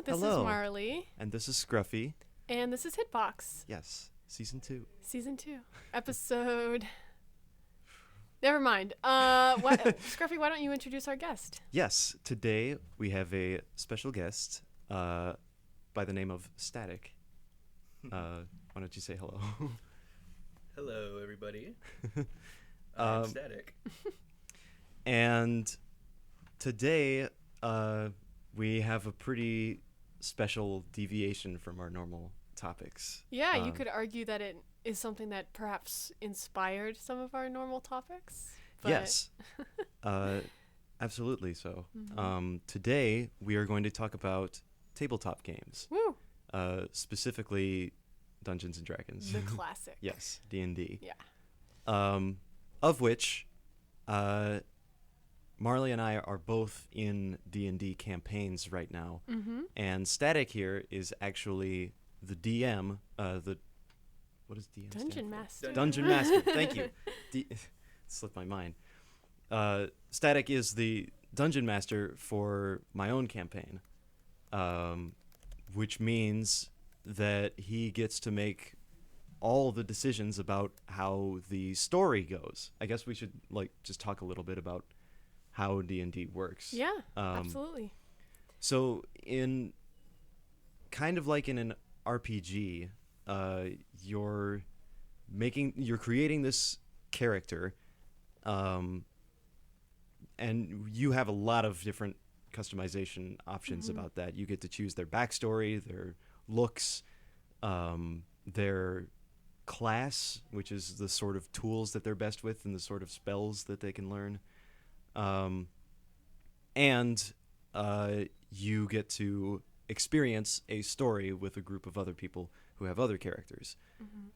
This Hello. is Marley. And this is Scruffy. And this is Hitbox. Yes, season 2. Season 2. Episode... Never mind. Scruffy, why don't you introduce our guest? Yes, today we have a special guest by the name of Static. Why don't you say hello? Hello, everybody. I'm Static. And today we have a pretty special deviation from our normal topics. Yeah, you could argue that it is something that perhaps inspired some of our normal topics. But... Yes, absolutely so. Mm-hmm. Today we are going to talk about tabletop games. Woo! Specifically Dungeons and Dragons. The classic. Yes, D&D. Yeah. Of which Marley and I are both in D&D campaigns right now. Mm-hmm. And Static here is actually the DM, what does DM stand Dungeon for? Master. Dungeon Master, thank you. Slipped my mind. Static is the Dungeon Master for my own campaign, which means that he gets to make all the decisions about how the story goes. I guess we should just talk a little bit about how D&D works. Yeah, absolutely. So in kind of like in an RPG, you're creating this character, and you have a lot of different customization options about that. You get to choose their backstory, their looks, their class, which is the sort of tools that they're best with and the sort of spells that they can learn. And you get to experience a story with a group of other people who have other characters.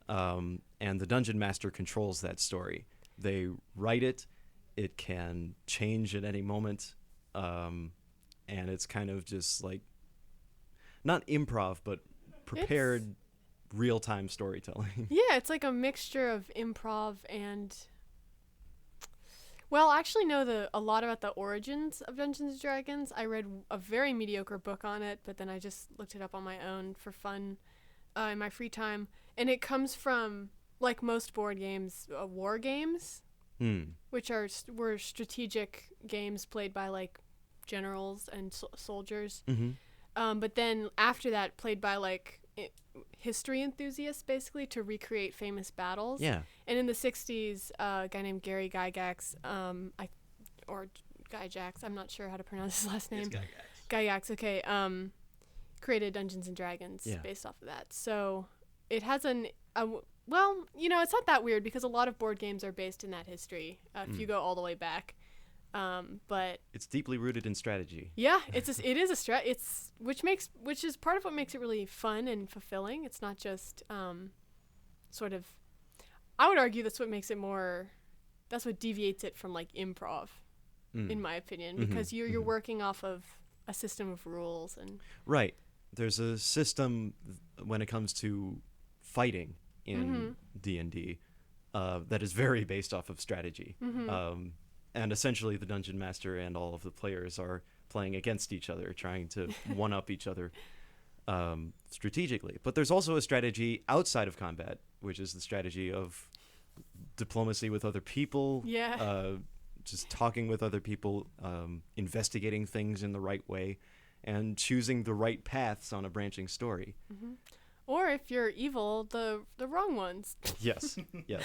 Mm-hmm. And the Dungeon Master controls that story. They write it. It can change at any moment. And it's kind of just like, not improv, but prepared real-time storytelling. Yeah, it's like a mixture of improv and... Well, I actually know a lot about the origins of Dungeons and Dragons. I read a very mediocre book on it, but then I just looked it up on my own for fun in my free time. And it comes from, like most board games, war games, which were strategic games played by like generals and soldiers. Mm-hmm. But then after that, played by like history enthusiasts, basically, to recreate famous battles. Yeah. And in the 60s, a guy named Gary Gygax, or Gygax, I'm not sure how to pronounce his last name. It's Gygax, okay, created Dungeons and Dragons based off of that. So it has well, it's not that weird because a lot of board games are based in that history, if you go all the way back. But it's deeply rooted in strategy. yeah, it is a which is part of what makes it really fun and fulfilling. It's not just sort of, I would argue that's what makes it that's what deviates it from like improv, in my opinion, because you're working off of a system of rules and right. There's a system when it comes to fighting in D&D that is very based off of strategy. And essentially the Dungeon Master and all of the players are playing against each other, trying to one-up each other strategically. But there's also a strategy outside of combat, which is the strategy of diplomacy with other people, just talking with other people, investigating things in the right way, and choosing the right paths on a branching story. Or if you're evil, the wrong ones. Yes, yes.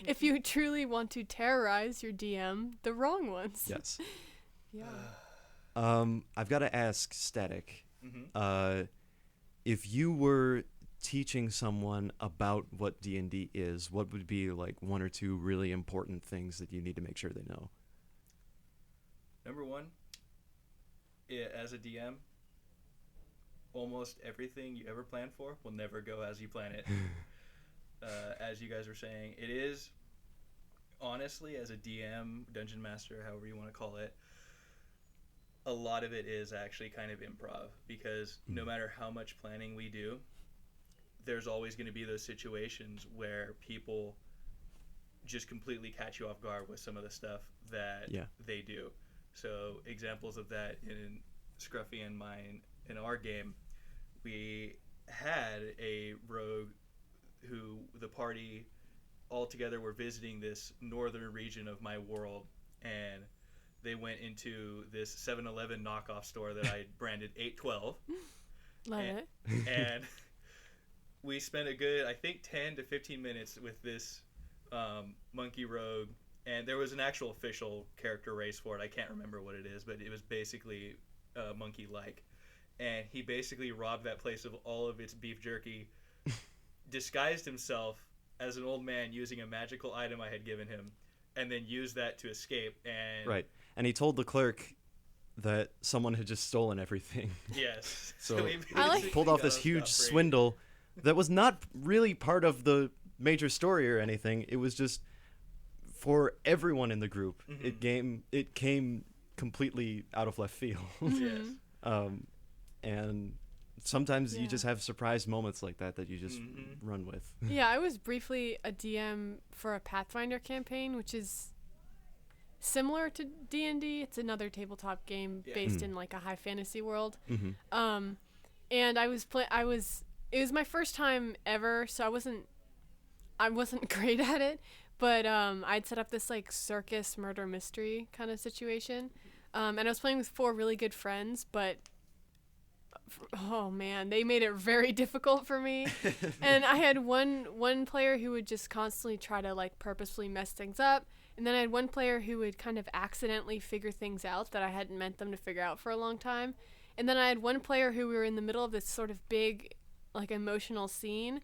If you truly want to terrorize your DM, the wrong ones. Yes. Yeah. I've got to ask Static, if you were teaching someone about what D&D is, what would be like one or two really important things that you need to make sure they know? Number one, as a DM, almost everything you ever plan for will never go as you plan it. As you guys were saying, it is, honestly, as a DM, Dungeon Master, however you want to call it, a lot of it is actually kind of improv, because no matter how much planning we do, there's always going to be those situations where people just completely catch you off guard with some of the stuff that they do. So examples of that in Scruffy and mine in our game, we had a rogue who the party all together were visiting this northern region of my world, and they went into this 7-Eleven knockoff store that I branded 812. Love it. And we spent a good, I think, 10 to 15 minutes with this monkey rogue, and there was an actual official character race for it. I can't remember what it is, but it was basically monkey-like. And he basically robbed that place of all of its beef jerky, disguised himself as an old man using a magical item I had given him, and then used that to escape. And Right. And he told the clerk that someone had just stolen everything. Yes. So he like- pulled off this huge swindle that was not really part of the major story or anything. It was just for everyone in the group. Mhm. It came completely out of left field. Yes. And sometimes you Yeah. just have surprise moments like that you just run with. Yeah, I was briefly a DM for a Pathfinder campaign, which is similar to D&D. It's another tabletop game based in like a high fantasy world. Mm-hmm. And it was my first time ever, so I wasn't great at it, but I'd set up this like circus murder mystery kind of situation. And I was playing with 4 really good friends, but oh man, they made it very difficult for me. And I had one player who would just constantly try to like purposefully mess things up, and then I had one player who would kind of accidentally figure things out that I hadn't meant them to figure out for a long time. And then I had one player who we were in the middle of this sort of big like emotional scene,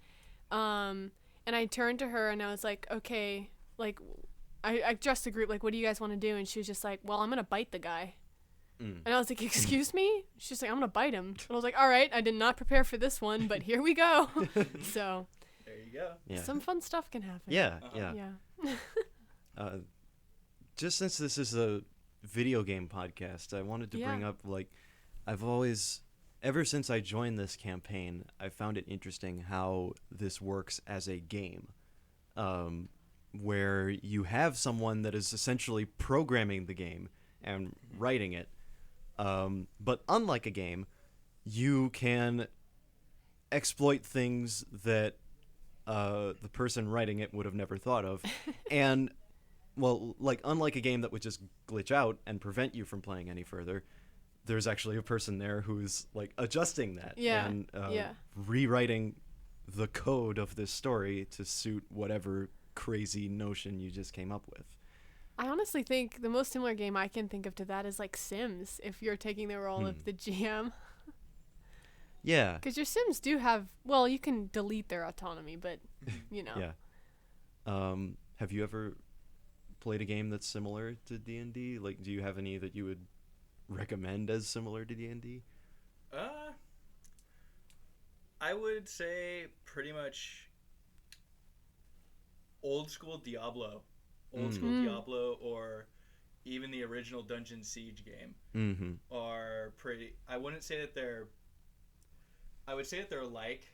and I turned to her and I was like, okay, like I addressed the group, like, what do you guys want to do? And she was just like, well, I'm gonna bite the guy. And I was like, excuse me? She's like, I'm going to bite him. And I was like, all right, I did not prepare for this one, but here we go. So There you go. Yeah. some fun stuff can happen. Yeah, Uh-huh. Yeah. Just since this is a video game podcast, I wanted to bring Yeah. up, like, ever since I joined this campaign, I found it interesting how this works as a game, where you have someone that is essentially programming the game and writing it. But unlike a game, you can exploit things that the person writing it would have never thought of. And, well, like, unlike a game that would just glitch out and prevent you from playing any further, there's actually a person there who's, like, adjusting that Yeah, and yeah. rewriting the code of this story to suit whatever crazy notion you just came up with. I honestly think the most similar game I can think of to that is like Sims, if you're taking the role of the GM. Yeah. Because your Sims do have, well, you can delete their autonomy, but, you know. Yeah. Have you ever played a game that's similar to D&D? Like, do you have any that you would recommend as similar to D&D? I would say pretty much old school Diablo. Diablo, or even the original Dungeon Siege game are pretty. I wouldn't say that they're. I would say that they're like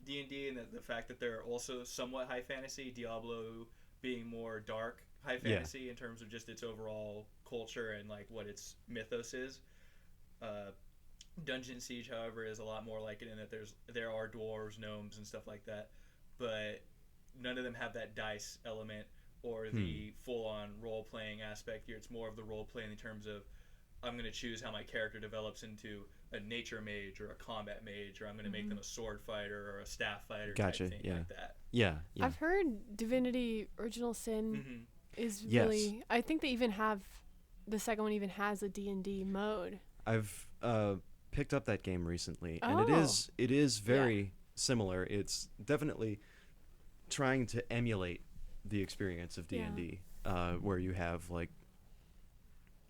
D&D, and that the fact that they're also somewhat high fantasy. Diablo being more dark high fantasy in terms of just its overall culture and like what its mythos is. Dungeon Siege, however, is a lot more like it in that there are dwarves, gnomes, and stuff like that, but none of them have that dice element or the full-on role-playing aspect here. It's more of the role-playing in terms of I'm going to choose how my character develops into a nature mage or a combat mage, or I'm going to make them a sword fighter or a staff fighter type thing like that. Yeah. I've heard Divinity Original Sin is really, I think they even have, the second one even has a D&D mode. I've picked up that game recently, Oh. and it is very similar. It's definitely trying to emulate the experience of D&D, where you have like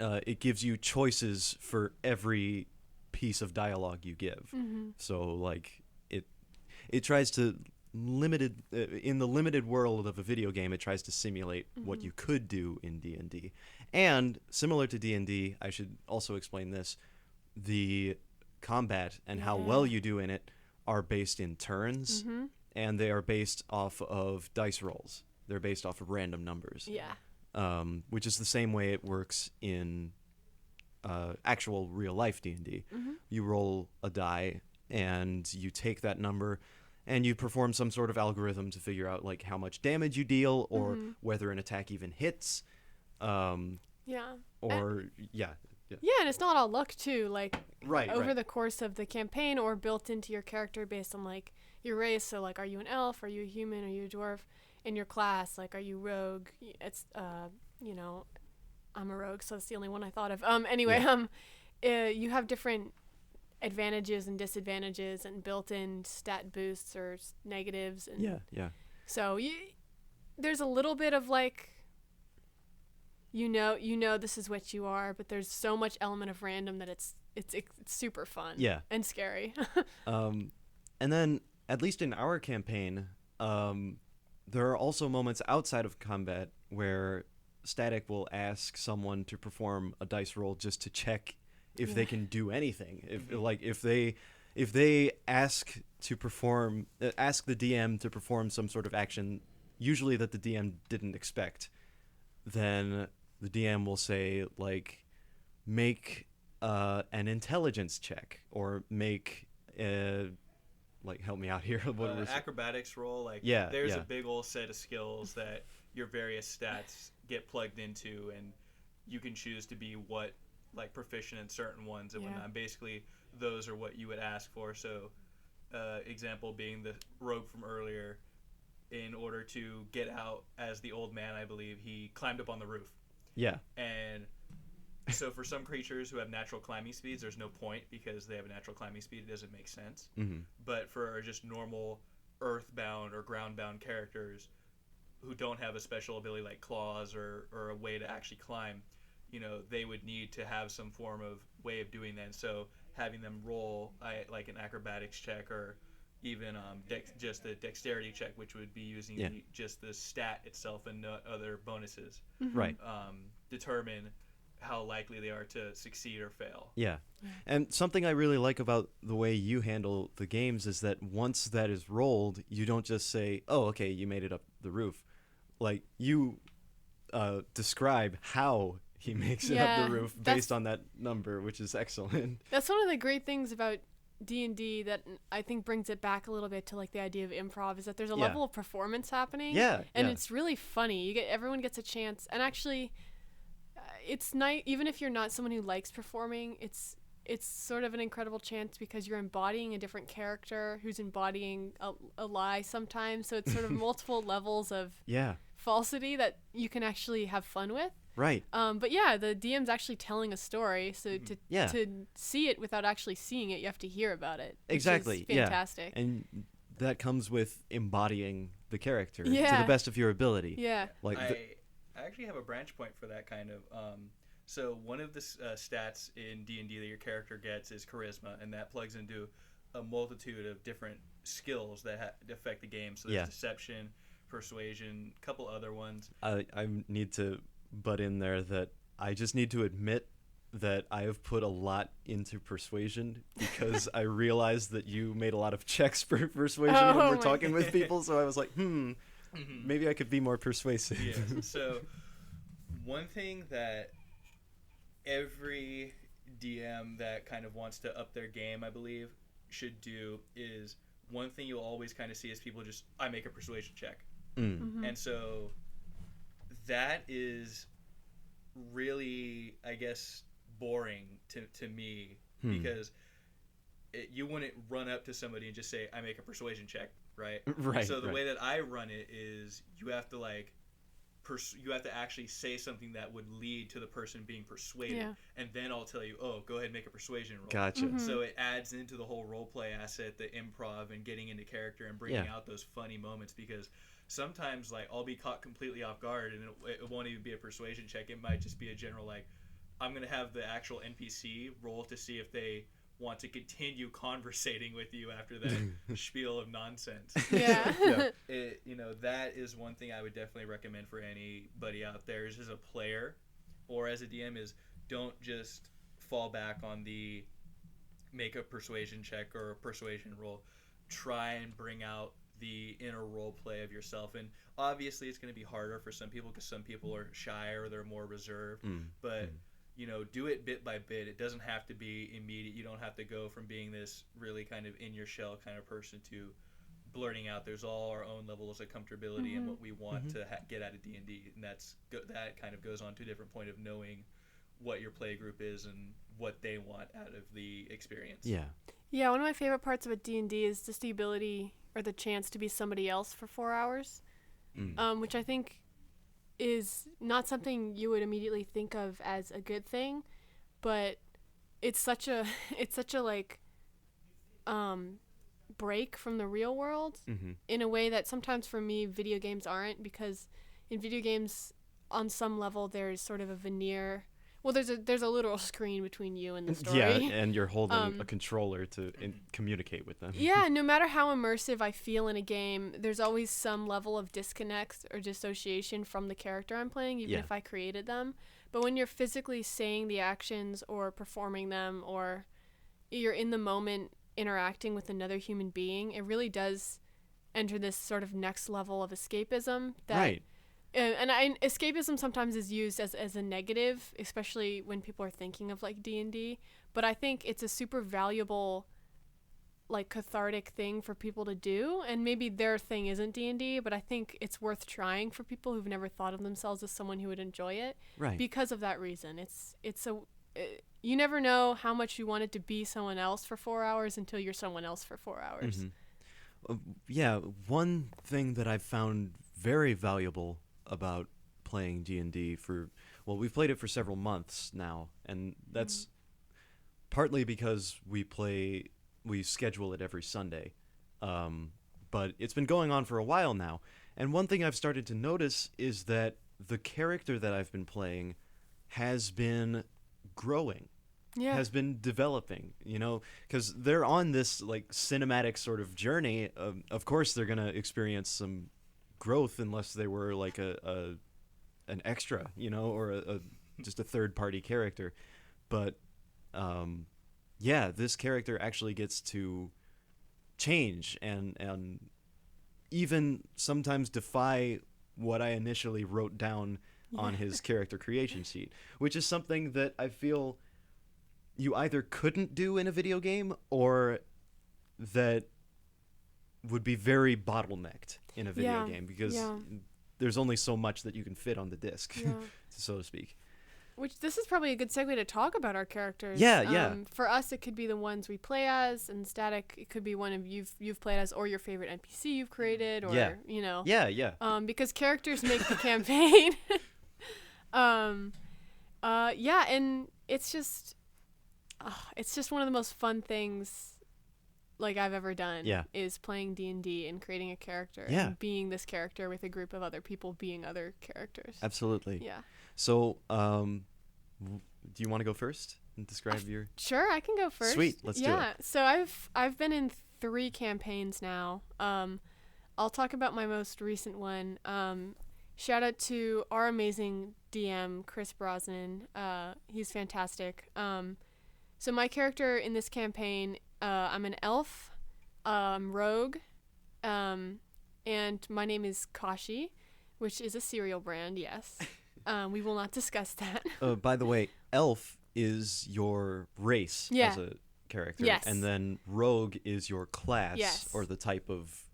it gives you choices for every piece of dialogue you give. So like it tries to in the limited world of a video game, it tries to simulate what you could do in D&D. And similar to D&D, I should also explain this: the combat and how well you do in it are based in turns, and they are based off of dice rolls. They're based off of random numbers. Yeah. Which is the same way it works in actual real life D&D. Mm-hmm. You roll a die and you take that number and you perform some sort of algorithm to figure out like how much damage you deal or whether an attack even hits. Yeah. Or yeah. Yeah, and it's not all luck too. Like over Right. the course of the campaign, or built into your character based on like your race. So like, are you an elf? Are you a human? Are you a dwarf? In your class, like, are you rogue? It's you know, I'm a rogue, so that's the only one I thought of. Anyway, you have different advantages and disadvantages and built-in stat boosts or negatives. And Yeah. So there's a little bit of like. You know this is what you are, but there's so much element of random that it's super fun. Yeah. And scary. And then, at least in our campaign, there are also moments outside of combat where Static will ask someone to perform a dice roll just to check if they can do anything. If they ask the DM to perform some sort of action, usually that the DM didn't expect, then the DM will say, like, make an intelligence check, or make help me out here. What was acrobatics roll? Like, Yeah, there's yeah. a big old set of skills that your various stats get plugged into, and you can choose to be proficient in certain ones and whatnot. Basically, those are what you would ask for. So, example being the rogue from earlier. In order to get out as the old man, I believe, he climbed up on the roof. Yeah. And so for some creatures who have natural climbing speeds, there's no point because they have a natural climbing speed. It doesn't make sense. Mm-hmm. But for just normal earthbound or groundbound characters who don't have a special ability like claws or a way to actually climb, they would need to have some form of way of doing that. And so having them roll like an acrobatics check or even just a dexterity check, which would be using just the stat itself and no other bonuses, Right. Determine how likely they are to succeed or fail. Yeah. And something I really like about the way you handle the games is that once that is rolled, you don't just say, oh, okay, you made it up the roof. Like, you describe how he makes it up the roof based on that number, which is excellent. That's one of the great things about D&D that I think brings it back a little bit to like the idea of improv, is that there's a level of performance happening. And it's really funny. Everyone gets a chance, and actually it's nice even if you're not someone who likes performing. It's sort of an incredible chance because you're embodying a different character who's embodying a lie sometimes. So it's sort of multiple levels of falsity that you can actually have fun with. Right. But the DM's actually telling a story, so to see it without actually seeing it, you have to hear about it. Exactly. Which is fantastic. Yeah. And that comes with embodying the character to Yeah. the best of your ability. Yeah. Like I actually have a branch point for that kind of. So one of the stats in D&D that your character gets is charisma, and that plugs into a multitude of different skills that affect the game. So there's deception, persuasion, a couple other ones. I need to butt in there that I just need to admit that I have put a lot into persuasion because I realized that you made a lot of checks for persuasion when we're talking with people. So I was like, maybe I could be more persuasive. Yeah. So one thing that every DM that kind of wants to up their game, I believe, should do is one thing you'll always kind of see is people just, I make a persuasion check. And so that is really, I guess, boring to me because you wouldn't run up to somebody and just say, I make a persuasion check, right? Right. So the way that I run it is you have to you have to actually say something that would lead to the person being persuaded, and then I'll tell you, oh, go ahead and make a persuasion roll. Gotcha. So it adds into the whole role play asset, the improv and getting into character and bringing out those funny moments, because sometimes I'll be caught completely off guard and it won't even be a persuasion check. It might just be a general I'm going to have the actual NPC roll to see if they want to continue conversating with you after that spiel of nonsense. Yeah. That is one thing I would definitely recommend for anybody out there is as a player or as a DM is don't just fall back on the make a persuasion check or a persuasion roll. Try and bring out the inner role play of yourself. And obviously it's going to be harder for some people because some people are shy or they're more reserved. But do it bit by bit. It doesn't have to be immediate. You don't have to go from being this really kind of in your shell kind of person to blurting out. There's all our own levels of comfortability and what we want to get out of D&D, and that kind of goes on to a different point of knowing what your play group is and what they want out of the experience. Yeah, one of my favorite parts of a D&D is just the ability or the chance to be somebody else for 4 hours, which I think is not something you would immediately think of as a good thing, but it's such a like break from the real world in a way that sometimes for me video games aren't, because in video games on some level there's sort of a veneer. Well, there's a literal screen between you and the story. Yeah, and you're holding a controller to communicate with them. Yeah, no matter how immersive I feel in a game, there's always some level of disconnect or dissociation from the character I'm playing, even if I created them. But when you're physically saying the actions or performing them, or you're in the moment interacting with another human being, it really does enter this sort of next level of escapism. Right. Escapism sometimes is used as a negative, especially when people are thinking of like D&D. But I think it's a super valuable, like, cathartic thing for people to do. And maybe their thing isn't D&D, but I think it's worth trying for people who've never thought of themselves as someone who would enjoy it. Right. Because of that reason. You never know how much you want it to be someone else for 4 hours until you're someone else for 4 hours. One thing that I've found very valuable about playing D&D we've played it for several months now, and that's partly because we schedule it every Sunday, but it's been going on for a while now, and one thing I've started to notice is that the character that I've been playing has been growing, has been developing, because they're on this like cinematic sort of journey. Of course they're going to experience some growth unless they were like an extra, or just a third party character. But this character actually gets to change and even sometimes defy what I initially wrote down on his character creation sheet, which is something that I feel you either couldn't do in a video game or that would be very bottlenecked in a video game, because there's only so much that you can fit on the disc, so to speak. Which this is probably a good segue to talk about our characters. For us, it could be the ones we play as, and Static, it could be one of you've played as, or your favorite NPC you've created, or because characters make the campaign. And it's just one of the most fun things like I've ever done is playing D&D and creating a character and being this character with a group of other people being other characters. Absolutely. Yeah. So, do you want to go first and describe your... Sure, I can go first. Sweet, let's do it. Yeah, so I've been in 3 campaigns now. I'll talk about my most recent one. Shout out to our amazing DM, Chris Brosnan. He's fantastic. So my character in this campaign, I'm an elf, rogue, and my name is Kashi, which is a cereal brand, yes. We will not discuss that. By the way, elf is your race as a character, and then rogue is your class or the type of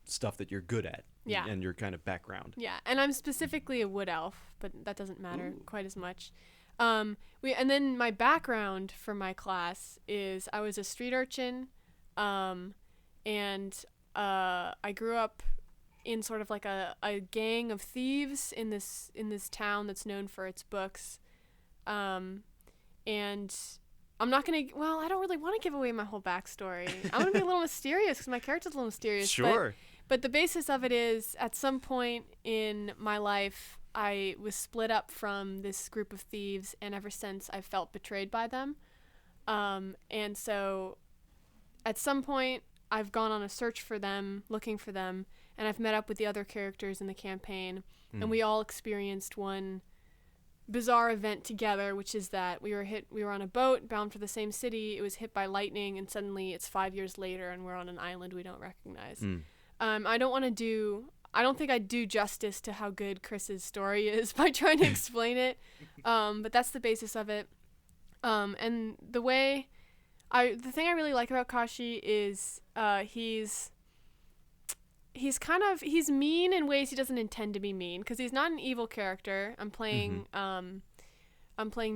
stuff that you're good at, and your kind of background. Yeah, and I'm specifically a wood elf, but that doesn't matter quite as much. And then my background for my class is I was a street urchin, and I grew up in sort of like a gang of thieves in this town that's known for its books, and I'm not gonna. Well, I don't really want to give away my whole backstory. I want to be a little mysterious because my character's a little mysterious. Sure. But the basis of it is, at some point in my life, I was split up from this group of thieves, and ever since I've felt betrayed by them. And so at some point I've gone on a search for them, looking for them, and I've met up with the other characters in the campaign, and we all experienced one bizarre event together, which is that we were on a boat bound for the same city. It was hit by lightning, and suddenly it's 5 years later and we're on an island we don't recognize. I I don't think I'd do justice to how good Chris's story is by trying to explain it. But that's the basis of it. And the thing I really like about Kashi is he's mean in ways he doesn't intend to be mean, because he's not an evil character. I'm playing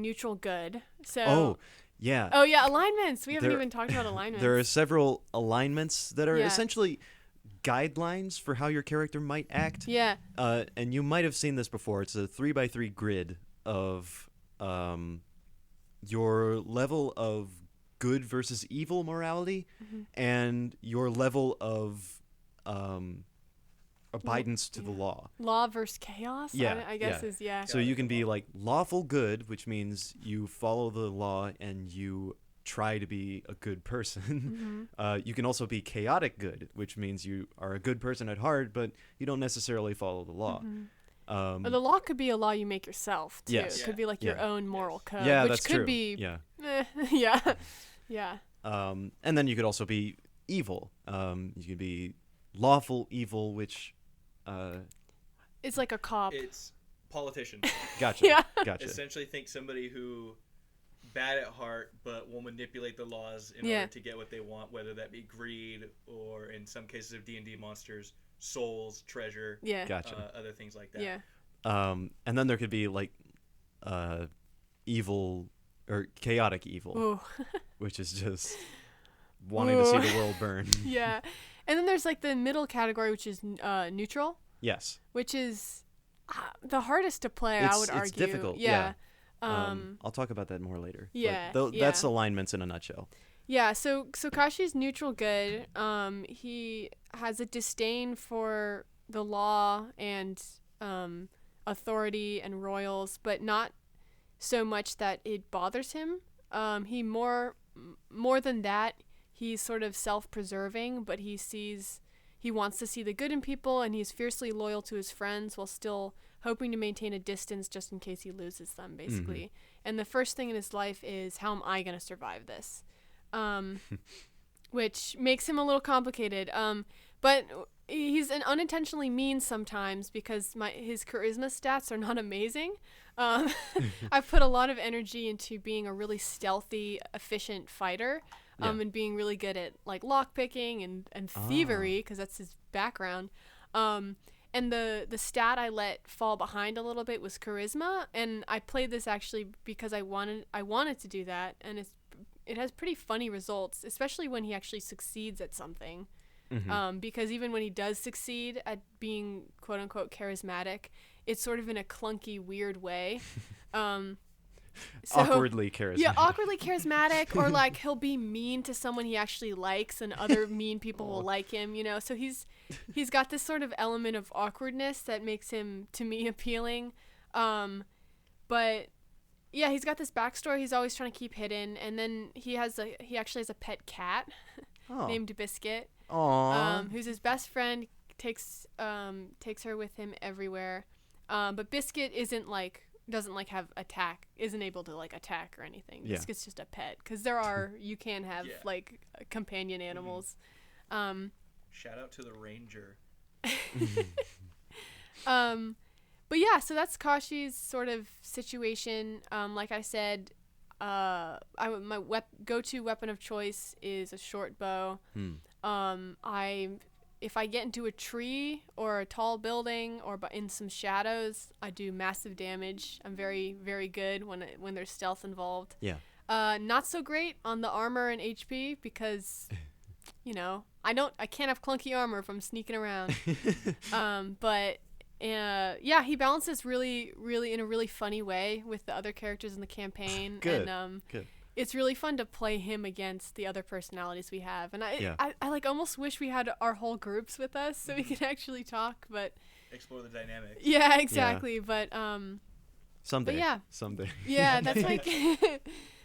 neutral good. So Oh, yeah. Oh yeah, alignments. We haven't even talked about alignments. There are several alignments that are Yeah. essentially guidelines for how your character might act. Yeah. And you might have seen this before. It's a 3x3 grid of your level of good versus evil morality, and your level of abidance to the law. Law versus chaos. Yeah, I guess yeah. is yeah. So you can be like lawful good, which means you follow the law and you try to be a good person. You can also be chaotic good, which means you are a good person at heart, but you don't necessarily follow the law. Or the law could be a law you make yourself too. Yes. It could be like your own moral code. Yeah, which that's could true. be Yeah. yeah. Yeah. And then you could also be evil. You could be lawful evil, which It's like a cop. It's politician. gotcha. Yeah. Gotcha. Essentially, think somebody who bad at heart but will manipulate the laws in Yeah. order to get what they want, whether that be greed or, in some cases of D&D monsters, souls, treasure, Yeah. Gotcha. other things like that. Yeah. And then there could be like evil or chaotic evil, Ooh. which is just wanting to see the world burn. Yeah. And then there's like the middle category, which is neutral, Yes. which is the hardest to play, I would argue. It's difficult. Yeah. I'll talk about that more later. Yeah, But that's alignments in a nutshell. Yeah, so Kashi's neutral good. He has a disdain for the law and authority and royals, but not so much that it bothers him. He more than that, he's sort of self-preserving, but he wants to see the good in people, and he's fiercely loyal to his friends while still hoping to maintain a distance just in case he loses them, basically. And the first thing in his life is, how am I going to survive this? Which makes him a little complicated. But he's unintentionally mean sometimes because his charisma stats are not amazing. I've put a lot of energy into being a really stealthy, efficient fighter, and being really good at like lockpicking and thievery, because that's his background. And the stat I let fall behind a little bit was charisma, and I played this actually because I wanted to do that, and it has pretty funny results, especially when he actually succeeds at something. Because even when he does succeed at being quote unquote charismatic, it's sort of in a clunky, weird way. Awkwardly charismatic. Yeah, awkwardly charismatic, or like he'll be mean to someone he actually likes, and other mean people will like him, you know. So he's got this sort of element of awkwardness that makes him, to me, appealing. But yeah, he's got this backstory he's always trying to keep hidden, and then he actually has a pet cat named Biscuit, who's his best friend. Takes her with him everywhere, but Biscuit isn't able to like attack or anything. Yeah. Biscuit's just a pet, because you can have like companion animals. Shout out to the ranger. But yeah, so that's Kashi's sort of situation. Like I said, my go-to weapon of choice is a short bow. If I get into a tree or a tall building or in some shadows, I do massive damage. I'm very, very good when there's stealth involved. Yeah. Not so great on the armor and HP because, you know, I can't have clunky armor if I'm sneaking around. But yeah, he balances really, really in a really funny way with the other characters in the campaign. Good. And Good. it's really fun to play him against the other personalities we have. And I like almost wish we had our whole groups with us so we could actually talk, but Explore the dynamics. yeah, exactly. But Someday. But yeah. Someday. Yeah, that's like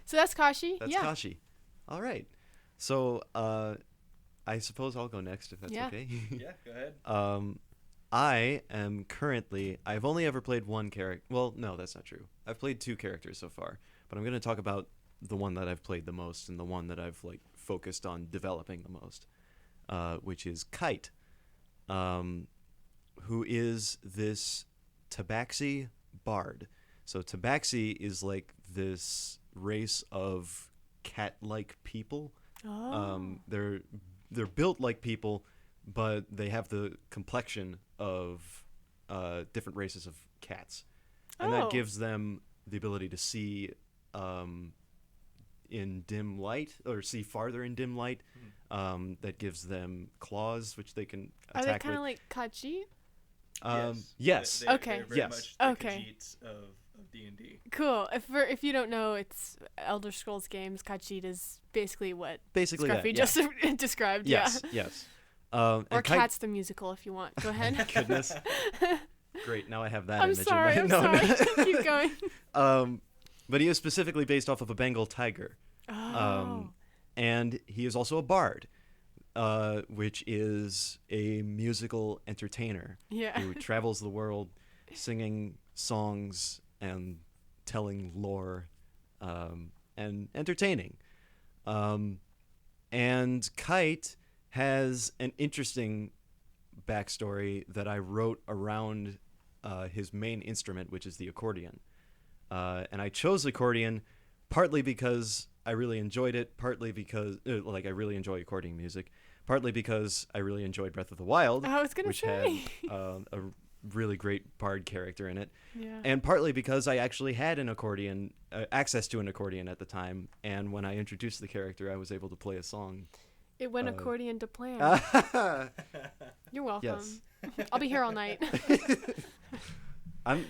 so that's Kashi. That's yeah. Kashi. All right. So I suppose I'll go next if that's okay. Yeah, go ahead. I am currently, I've only ever played one character. Well, no, that's not true. I've played two characters so far, but I'm going to talk about the one that I've played the most and the one that I've like focused on developing the most, which is Kite, who is this tabaxi bard. So tabaxi is like this race of cat-like people. They're built like people, but they have the complexion of different races of cats, and that gives them the ability to see in dim light, or see farther in dim light. That gives them claws, which they can attack. Are they kind of like Kachi? Yes. Okay. They're very Yes. much the Okay. Khajiits of D&D. Cool. If you don't know, it's Elder Scrolls games. Khajiit is basically what Basically Scruffy that, just described. Yes, Yeah. yes. Or And Cats the musical, if you want. Go ahead. Goodness. Great. Now I have that I'm image sorry. in I'm my sorry. Keep going. But he is specifically based off of a Bengal tiger. Oh. And he is also a bard, which is a musical entertainer Yeah. who travels the world singing songs and telling lore and entertaining. And Kite has an interesting backstory that I wrote around his main instrument, which is the accordion. And I chose accordion partly because I really enjoyed it, partly because I really enjoy accordion music, partly because I really enjoyed Breath of the Wild, I was gonna which say. had a really great bard character in it, Yeah. and partly because I actually had an accordion, access to an accordion at the time, and when I introduced the character, I was able to play a song. It went accordion to plan. You're welcome. Yes. I'll be here all night. I've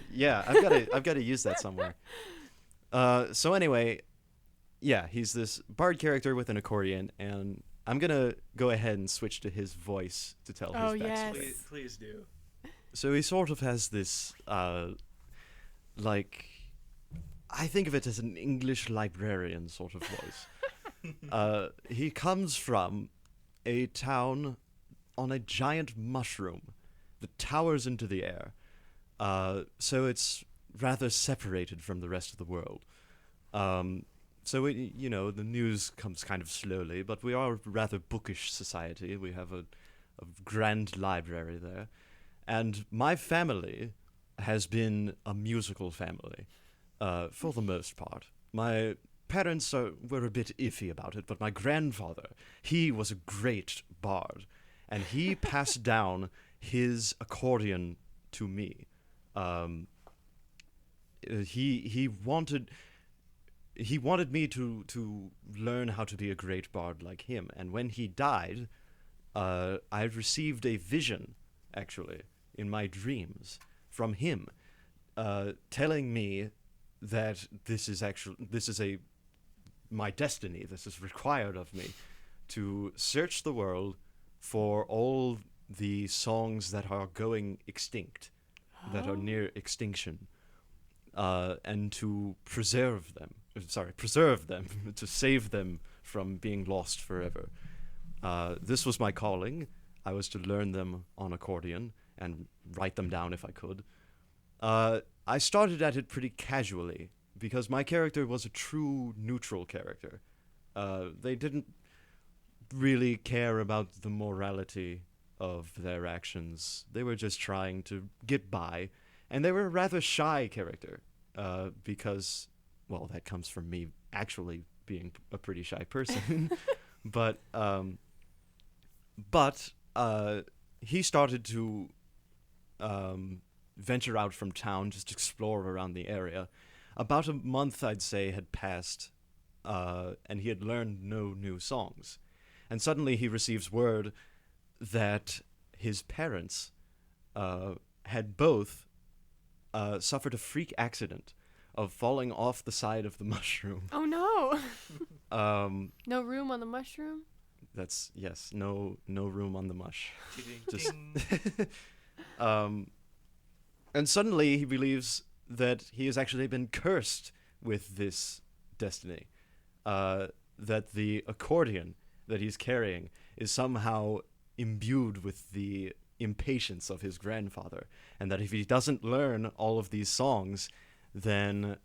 got to use that somewhere. So anyway, yeah, he's this bard character with an accordion, and I'm gonna go ahead and switch to his voice to tell Oh, his backstory. yes. Please do. So he sort of has this, like, I think of it as an English librarian sort of voice. He comes from a town on a giant mushroom that towers into the air. So it's rather separated from the rest of the world. So the news comes kind of slowly, but we are a rather bookish society. We have a grand library there. And my family has been a musical family, for the most part. My parents were a bit iffy about it, but my grandfather, he was a great bard, and he passed down his accordion to me. He wanted me to learn how to be a great bard like him, and when he died, I received a vision, actually, in my dreams from him, telling me that this is my destiny. This is required of me to search the world for all the songs that are going extinct, that are near extinction, and to preserve them, to save them from being lost forever. This was my calling. I was to learn them on accordion and write them down if I could. I started at it pretty casually, because my character was a true neutral character. They didn't really care about the morality of their actions. They were just trying to get by, and they were a rather shy character, because, well, that comes from me actually being a pretty shy person. But he started to venture out from town, just explore around the area. About a month, I'd say, had passed, and he had learned no new songs. And suddenly he receives word that his parents had both suffered a freak accident of falling off the side of the mushroom. Oh no. No room on the mushroom? That's, yes, no room on the mush. Just Ding. and suddenly he believes that he has actually been cursed with this destiny. That the accordion that he's carrying is somehow imbued with the impatience of his grandfather, and that if he doesn't learn all of these songs, then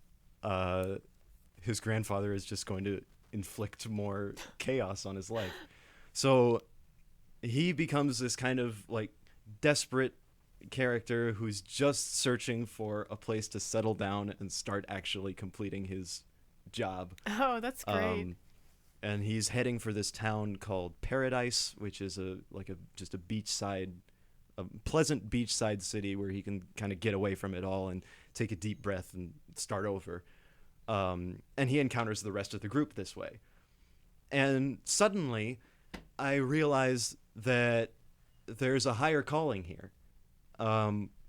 his grandfather is just going to inflict more chaos on his life. So he becomes this kind of like desperate character who's just searching for a place to settle down and start actually completing his job. Oh, that's great. And he's heading for this town called Paradise, which is just a beachside, a pleasant beachside city where he can kind of get away from it all and take a deep breath and start over. And he encounters the rest of the group this way. And suddenly, I realize that there's a higher calling here.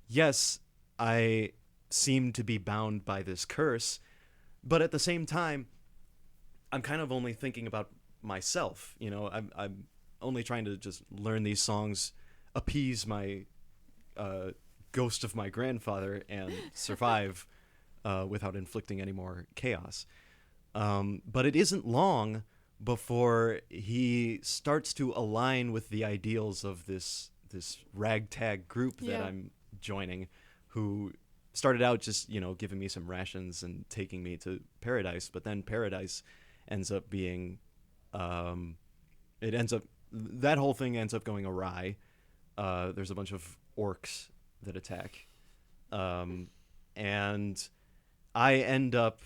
Yes, I seem to be bound by this curse, but at the same time, I'm kind of only thinking about myself. You know, I'm only trying to just learn these songs, appease my ghost of my grandfather, and survive without inflicting any more chaos. But it isn't long before he starts to align with the ideals of this ragtag group that I'm joining, who started out just, giving me some rations and taking me to Paradise, but then Paradise ends up being, that whole thing ends up going awry. There's a bunch of orcs that attack. And I end up,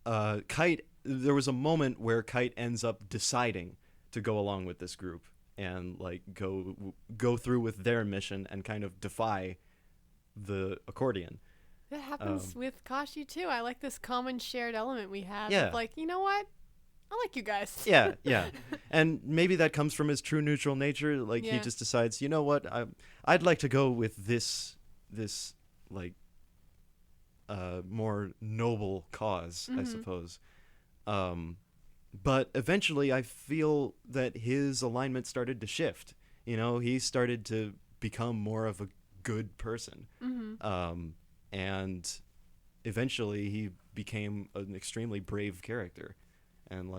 Kite, there was a moment where Kite ends up deciding to go along with this group and go through with their mission and kind of defy the accordion. That happens with Kashi too. I like this common shared element we have. Yeah. Of you know what? I like you guys. Yeah. And maybe that comes from his true neutral nature. He just decides, you know what? I'd like to go with this more noble cause, I suppose. But eventually I feel that his alignment started to shift. He started to become more of a good person. And eventually he became an extremely brave character. And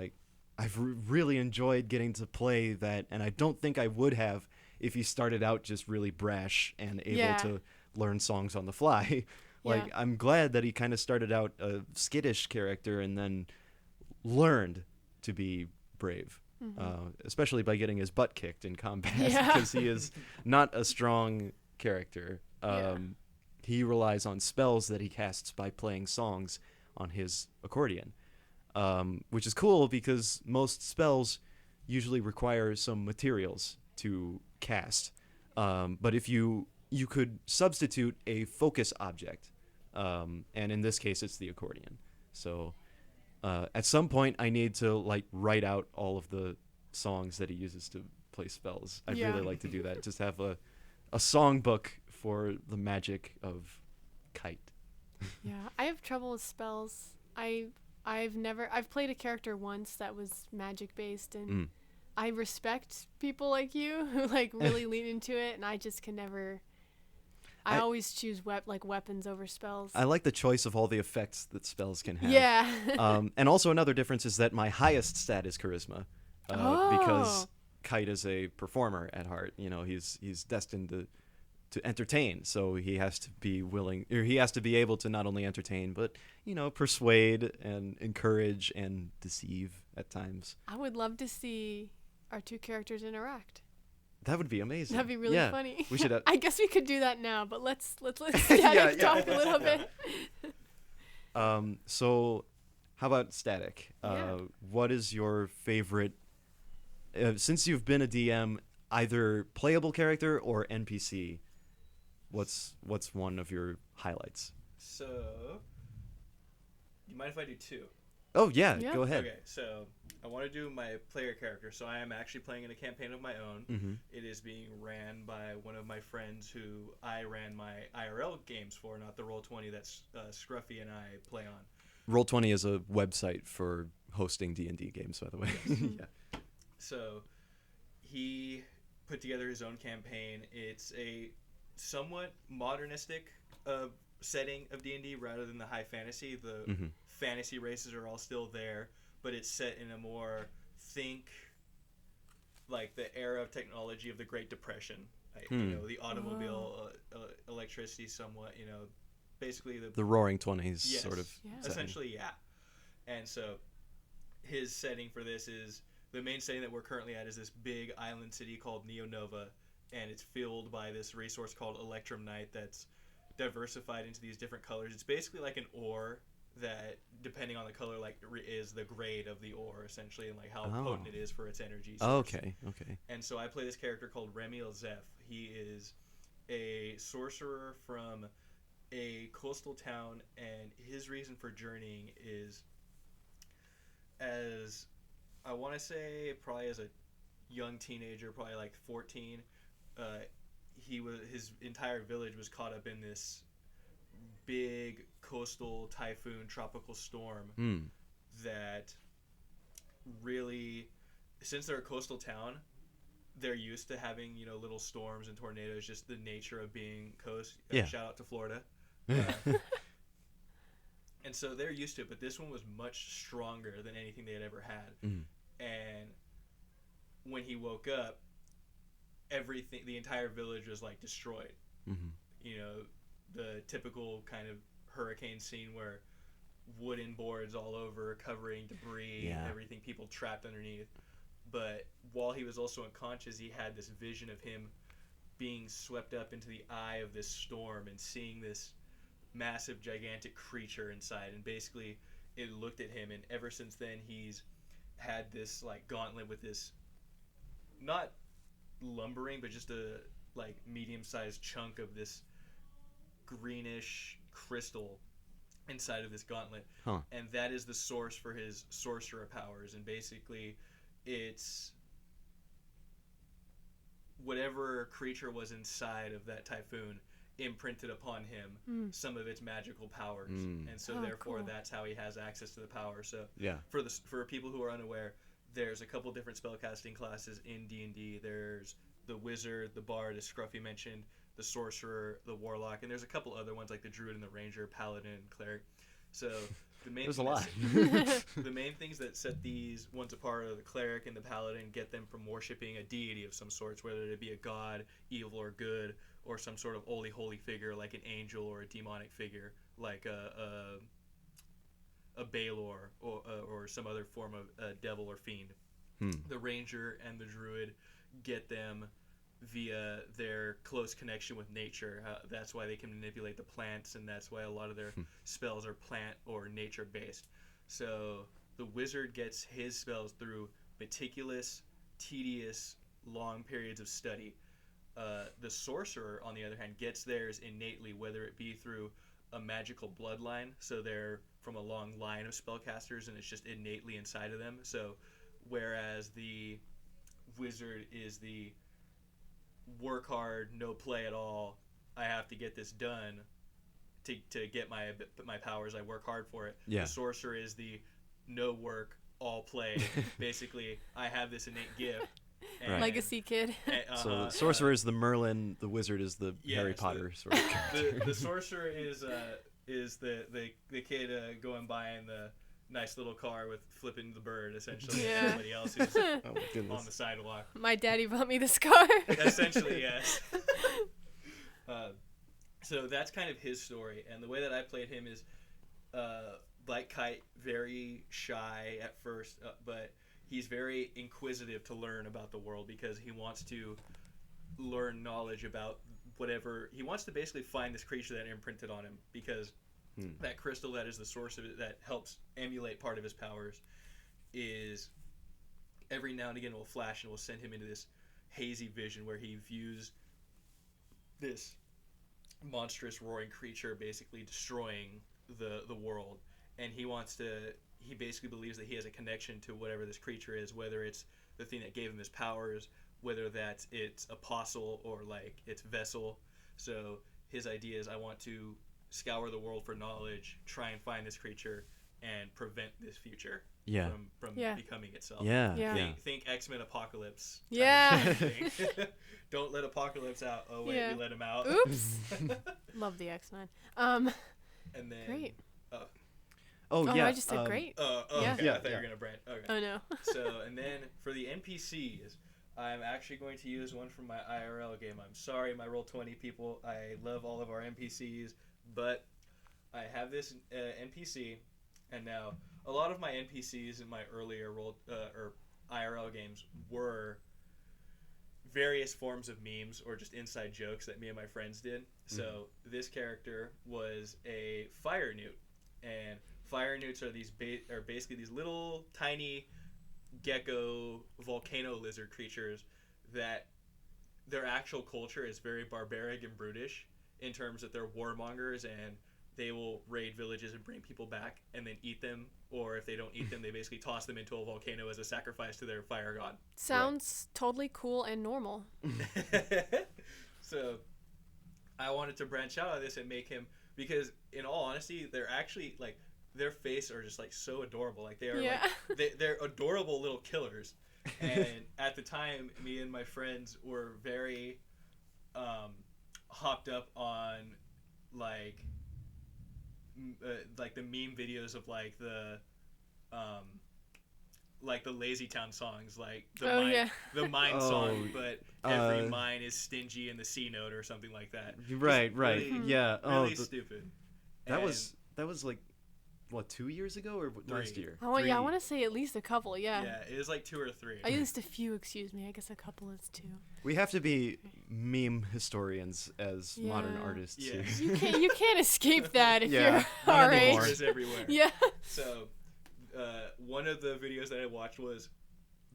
I've really enjoyed getting to play that, and I don't think I would have if he started out just really brash and able to learn songs on the fly. I'm glad that he kind of started out a skittish character and then learned to be brave, especially by getting his butt kicked in combat, because he is not a strong character. He relies on spells that he casts by playing songs on his accordion, which is cool because most spells usually require some materials to cast. But if you could substitute a focus object, and in this case it's the accordion. So at some point I need to write out all of the songs that he uses to play spells. I'd really like to do that. Just have a songbook for the magic of Kite. Yeah, I have trouble with spells. I've played a character once that was magic based, and I respect people like you who really lean into it, and I just can never. I always choose weapons over spells. I like the choice of all the effects that spells can have. Yeah. And also another difference is that my highest stat is charisma, because Kite is a performer at heart. He's destined to entertain, so he has to be willing, or he has to be able to not only entertain but persuade and encourage and deceive at times. I would love to see our two characters interact. That would be amazing. That'd be really funny. We should. I guess we could do that now, but let's Static talk a little bit. So, how about Static? What is your favorite? Since you've been a DM, either playable character or NPC, what's one of your highlights? So, you mind if I do two? Oh yeah, go ahead. Okay, so I want to do my player character. So I am actually playing in a campaign of my own. It is being ran by one of my friends who I ran my IRL games for, not the Roll20 that's Scruffy and I play on. Roll20 is a website for hosting D&D games, by the way. Yeah. So he put together his own campaign. It's a somewhat modernistic setting of D&D rather than the high fantasy. The fantasy races are all still there, but it's set in a more the era of technology of the Great Depression. The automobile, electricity, somewhat. Basically the Roaring 20s sort of. Yeah. Essentially, yeah. And so his setting for this is the main setting that we're currently at is this big island city called Neonova, and it's filled by this resource called electrumnite that's diversified into these different colors. It's basically like an ore that, depending on the color, like is the grade of the ore essentially, and like how potent it is for its energy source. Okay. And so I play this character called Remiel Zeph. He is a sorcerer from a coastal town, and his reason for journeying is, as I want to say, probably as a young teenager, probably like 14, his entire village was caught up in this big coastal typhoon tropical storm that really, since they're a coastal town, they're used to having, you know, little storms and tornadoes, just the nature of being coast. Shout out to Florida. And so they're used to it, but this one was much stronger than anything they had ever had. And when he woke up, everything, the entire village was like destroyed. You know, the typical kind of hurricane scene where wooden boards all over covering debris, everything, people trapped underneath. But while he was also unconscious, he had this vision of him being swept up into the eye of this storm and seeing this massive, gigantic creature inside. And basically, it looked at him, and ever since then, he's had this like gauntlet with this, not lumbering, but just a like medium-sized chunk of this greenish crystal inside of this gauntlet. And that is the source for his sorcerer powers. And basically, it's whatever creature was inside of that typhoon imprinted upon him some of its magical powers, and so therefore that's how he has access to the power. So for people who are unaware, there's a couple different spellcasting classes in D&D. There's the wizard, the bard, as Scruffy mentioned, the sorcerer, the warlock, and there's a couple other ones like the druid and the ranger, paladin, and cleric. So the main there's a lot. The main things that set these ones apart are the cleric and the paladin, get them from worshiping a deity of some sorts, whether it be a god, evil or good, or some sort of holy figure like an angel or a demonic figure like a Baelor or some other form of devil or fiend. The ranger and the druid get them via their close connection with nature. That's why they can manipulate the plants, and that's why a lot of their spells are plant or nature based. So the wizard gets his spells through meticulous, tedious, long periods of study. The sorcerer, on the other hand, gets theirs innately, whether it be through a magical bloodline, so they're from a long line of spellcasters and it's just innately inside of them. So whereas the wizard is the work hard, no play at all, I have to get this done to get my powers, I work hard for it. The sorcerer is the no work, all play. Basically, I have this innate gift. Right. Legacy kid. So the sorcerer is the Merlin, the wizard is the Harry Potter sort of character. The sorcerer is the kid going by in the nice little car with flipping the bird, essentially. And somebody else who's on the sidewalk. My daddy bought me this car. Essentially, yes. So that's kind of his story, and the way that I played him is like Kite, very shy at first, but he's very inquisitive to learn about the world because he wants to learn knowledge about whatever. He wants to basically find this creature that imprinted on him, because that crystal that is the source of it, that helps emulate part of his powers, is every now and again will flash and will send him into this hazy vision where he views this monstrous roaring creature basically destroying the world, and he basically believes that he has a connection to whatever this creature is, whether it's the thing that gave him his powers, whether that's its apostle or like its vessel. So his idea is, I want to scour the world for knowledge, try and find this creature, and prevent this future from becoming itself. Think X-Men Apocalypse. Don't let Apocalypse out. Oh wait, we let him out. Oops. Love the X-Men. And then great. I just said great. Okay. I thought you were gonna brand. Okay. Oh no. So, and then for the NPCs, I'm actually going to use one from my IRL game. I'm sorry, my Roll20 people. I love all of our NPCs, but I have this NPC, and now a lot of my NPCs in my earlier IRL games were various forms of memes or just inside jokes that me and my friends did. So this character was a fire newt, and fire newts are are basically these little tiny gecko volcano lizard creatures that their actual culture is very barbaric and brutish in terms that they're warmongers, and they will raid villages and bring people back and then eat them, or if they don't eat them, they basically toss them into a volcano as a sacrifice to their fire god. Sounds totally cool and normal. So I wanted to branch out on this and make him, because in all honesty, they're actually like, their face are just like so adorable. Like they are they're adorable little killers. And at the time, me and my friends were very hopped up on like the meme videos of like the Lazy Town songs, like the mine song, but every mine is stingy in the C note or something like that. Right. Really, Yeah. Really stupid. That was like, what, 2 years ago or last year? Oh yeah, I want to say at least a couple. Yeah. Yeah, it was like 2 or 3. At least a few. Excuse me. I guess a couple is 2. We have to be meme historians as modern artists. Yeah. You can't escape that if you're Not our anymore. age. Is everywhere. Yeah. So, one of the videos that I watched was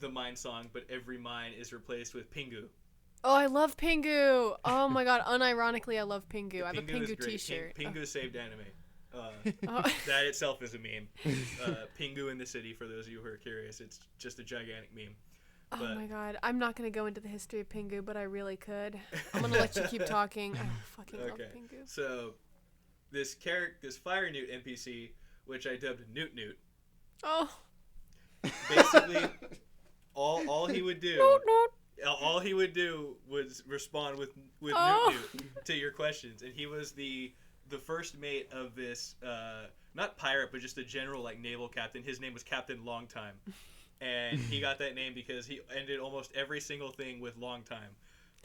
the mine song, but every mine is replaced with Pingu. Oh, I love Pingu. Oh my god, unironically, I love Pingu. I have a Pingu is Pingu great. T-shirt. Pingu saved anime. Oh. That itself is a meme. Pingu in the city, for those of you who are curious, it's just a gigantic meme. Oh my god, I'm not going to go into the history of Pingu, but I really could. I'm going to let you keep talking. I fucking love Pingu. So, this fire newt NPC, which I dubbed Newt Newt, Oh. basically, all he would do... Noot, noot. All he would do was respond with Newt Newt to your questions, and he was the first mate of this not pirate but just a general like naval captain. His name was Captain Longtime, and he got that name because he ended almost every single thing with long time.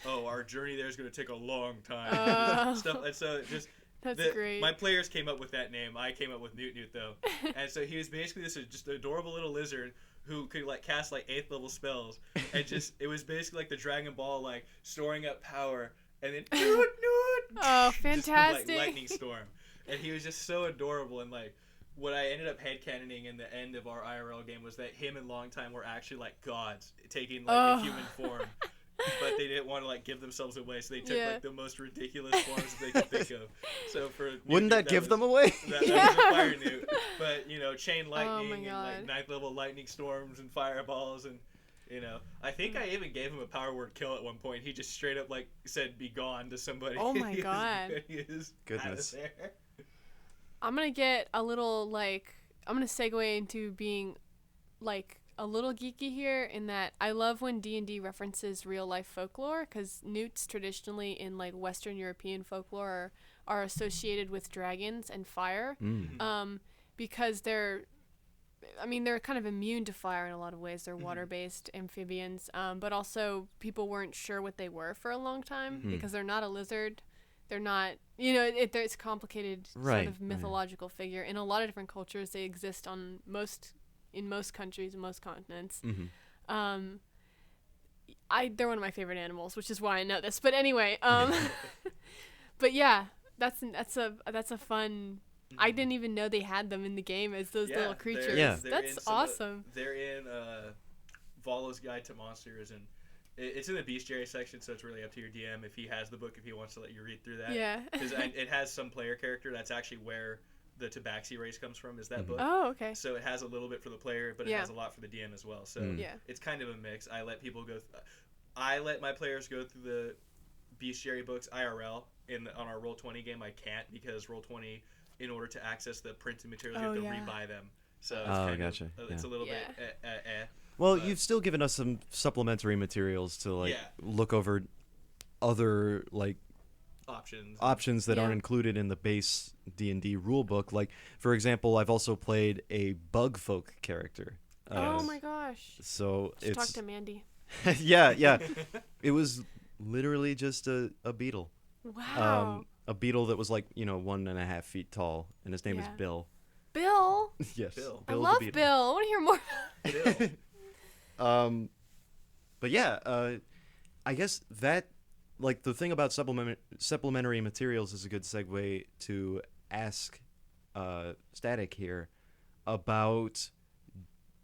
Oh, our journey there is going to take a long time. Stuff, and so just That's great. My players came up with that name. I came up with Newt Newt though, and so he was basically this just adorable little lizard who could like cast like 8th level spells, and just it was basically like the Dragon Ball, like storing up power and then Newt Newt. Oh, Just, fantastic. like lightning storm, and he was just so adorable. And like what I ended up headcanoning in the end of our IRL game was that him and Longtime were actually like gods taking like a human form. But they didn't want to like give themselves away, so they took like the most ridiculous forms that they could think of. So for Wouldn't that give them away? That was a fire newt. But you know, chain lightning and God. like 9th level lightning storms and fireballs, and you know, I think I even gave him a power word kill at one point. He just straight up like said "be gone" to somebody. Oh my God. He is Goodness. out of there. I'm going to get a little like I'm going to segue into being like a little geeky here in that I love when D&D references real life folklore, because newts traditionally in like Western European folklore are associated with dragons and fire, because they're kind of immune to fire in a lot of ways. They're water-based amphibians, but also people weren't sure what they were for a long time because they're not a lizard. They're not, it's a complicated sort of mythological figure. In a lot of different cultures, they exist in most countries and most continents. They're one of my favorite animals, which is why I know this. But anyway, but yeah, that's a fun. I didn't even know they had them in the game as those little creatures. That's awesome. They're in Volo's Guide to Monsters, and it's in the bestiary section, so it's really up to your DM if he has the book, if he wants to let you read through that. Yeah. Because it has some player character. That's actually where the Tabaxi race comes from, is that book. Oh, okay. So it has a little bit for the player, but it has a lot for the DM as well. So it's kind of a mix. I let people go. I let my players go through the bestiary books IRL on our Roll20 game. I can't, because Roll20, in order to access the printed materials, you have to rebuy them. So it's it's a little bit. Well, you've still given us some supplementary materials to look over other options that aren't included in the base D&D rulebook. Like, for example, I've also played a bug folk character. Oh my gosh! So Just talk to Mandy. yeah. It was literally just a beetle. Wow. A beetle that was 1.5 feet tall, and his name is Bill. Bill. Yes. Bill. I love Bill. I want to hear more. Bill. But yeah, I guess that, like, the thing about supplementary materials is a good segue to ask Static here about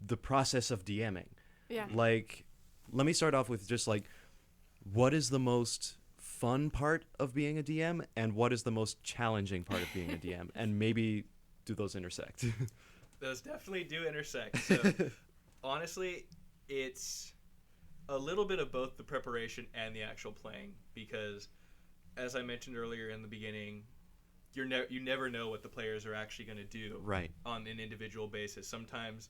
the process of DMing. Yeah. Like, let me start off with just, like, what is the most fun part of being a DM, and what is the most challenging part of being a DM? And maybe do those intersect? Those definitely do intersect. So, honestly, it's a little bit of both the preparation and the actual playing, because, as I mentioned earlier in the beginning, you never know what the players are actually going to do Right. on an individual basis. Sometimes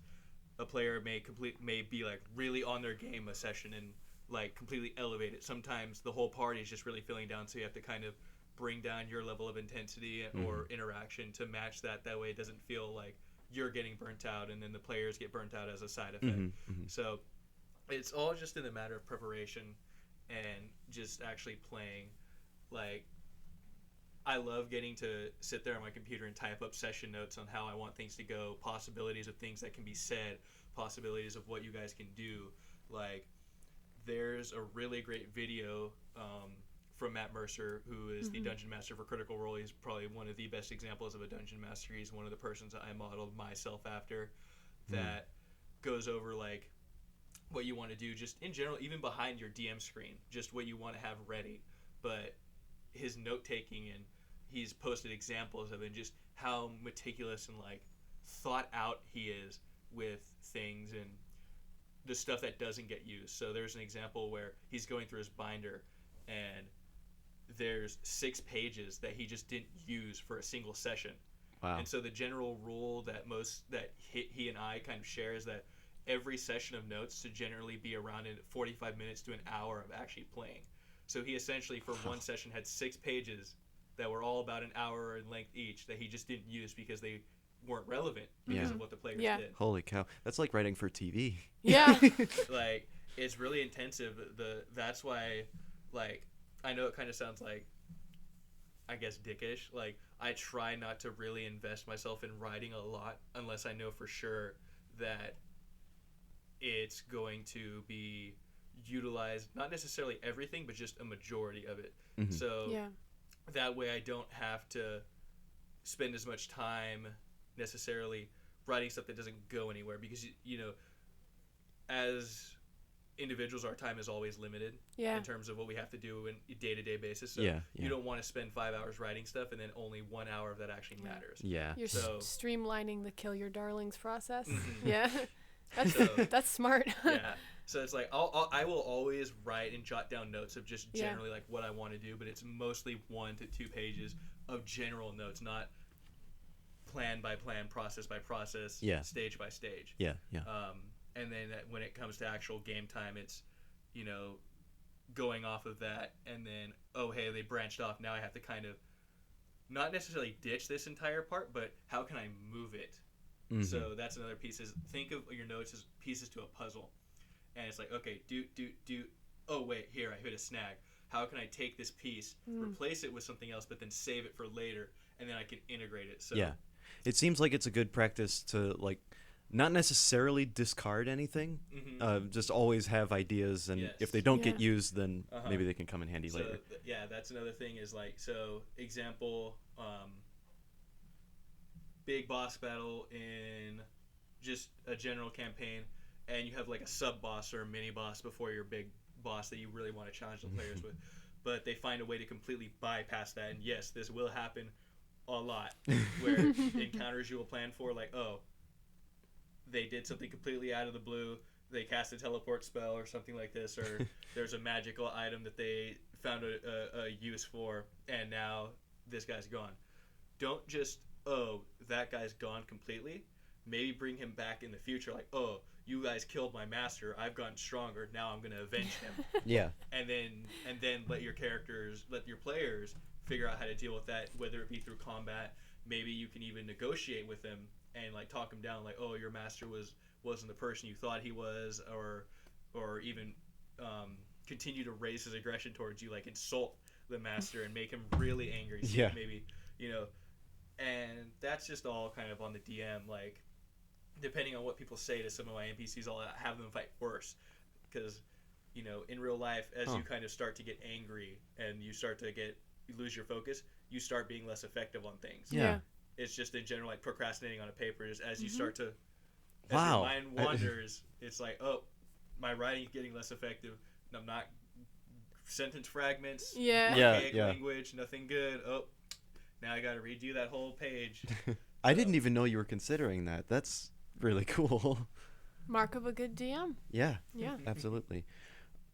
a player may be like really on their game a session and like completely elevate it. Sometimes the whole party is just really feeling down, so you have to kind of bring down your level of intensity or interaction to match that. That way it doesn't feel like you're getting burnt out and then the players get burnt out as a side effect. So it's all just in a matter of preparation and just actually playing. Like, I love getting to sit there on my computer and type up session notes on how I want things to go, possibilities of things that can be said, possibilities of what you guys can do. Like, there's a really great video from Matt Mercer, who is the Dungeon Master for Critical Role. He's probably one of the best examples of a Dungeon Master. He's one of the persons that I modeled myself after, that goes over, like, what you want to do just in general, even behind your DM screen, just what you want to have ready. But his note-taking, and he's posted examples of it, just how meticulous and, like, thought out he is with things and the stuff that doesn't get used. So there's an example where he's going through his binder and there's 6 pages that he just didn't use for a single session. Wow. And so the general rule that he and I kind of share is that every session of notes should generally be around in 45 minutes to an hour of actually playing. So he essentially, for one session, had 6 pages that were all about an hour in length each that he just didn't use because they weren't relevant because of what the players did. Holy cow. That's like writing for TV. Yeah. Like, it's really intensive. That's why, like, I know it kind of sounds like, I guess, dickish. Like, I try not to really invest myself in writing a lot unless I know for sure that it's going to be utilized, not necessarily everything, but just a majority of it. So that way I don't have to spend as much time necessarily writing stuff that doesn't go anywhere, because, you know, as individuals, our time is always limited in terms of what we have to do in a day-to-day basis. So you don't want to spend 5 hours writing stuff and then only 1 hour of that actually matters. You're streamlining the kill your darlings process. That's that's smart. So it's like I will always write and jot down notes of just generally like what I want to do, but it's mostly 1 to 2 pages of general notes, not plan by plan, process by process, stage by stage. And then when it comes to actual game time, it's, you know, going off of that, and then, oh, hey, they branched off. Now I have to kind of not necessarily ditch this entire part, but how can I move it? So that's another piece. Is think of your notes as pieces to a puzzle. And it's like, okay, do. Oh, wait, here, I hit a snag. How can I take this piece, replace it with something else, but then save it for later, and then I can integrate it? So it seems like it's a good practice to, like, not necessarily discard anything, just always have ideas, and if they don't get used, then maybe they can come in handy later. That's another thing is, like, so example, big boss battle in just a general campaign, and you have like a sub boss or a mini boss before your big boss that you really want to challenge the players with, but they find a way to completely bypass that. And yes, this will happen a lot, where encounters you will plan for, like, oh, they did something completely out of the blue, they cast a teleport spell or something like this, or there's a magical item that they found a use for, and now this guy's gone. Don't just, oh, that guy's gone completely. Maybe bring him back in the future, like, oh, you guys killed my master, I've gotten stronger, now I'm going to avenge him. And then let your players figure out how to deal with that, whether it be through combat. Maybe you can even negotiate with them and, like, talk him down, like, oh, your master wasn't the person you thought he was, or even continue to raise his aggression towards you, like insult the master and make him really angry. So maybe, you know, and that's just all kind of on the DM, like, depending on what people say to some of my NPCs, I'll have them fight worse, because you know, in real life, as Huh. you kind of start to get angry and you lose your focus, you start being less effective on things. Yeah. It's just in general, like procrastinating on a paper, just as you Mm-hmm. start to, as Wow. your mind wanders, it's like, oh, my writing's getting less effective. I'm not sentence fragments, Yeah. Yeah, archaic yeah. language, nothing good. Oh, now I got to redo that whole page. I didn't even know you were considering that. That's really cool. Mark of a good DM. Yeah, Yeah. absolutely.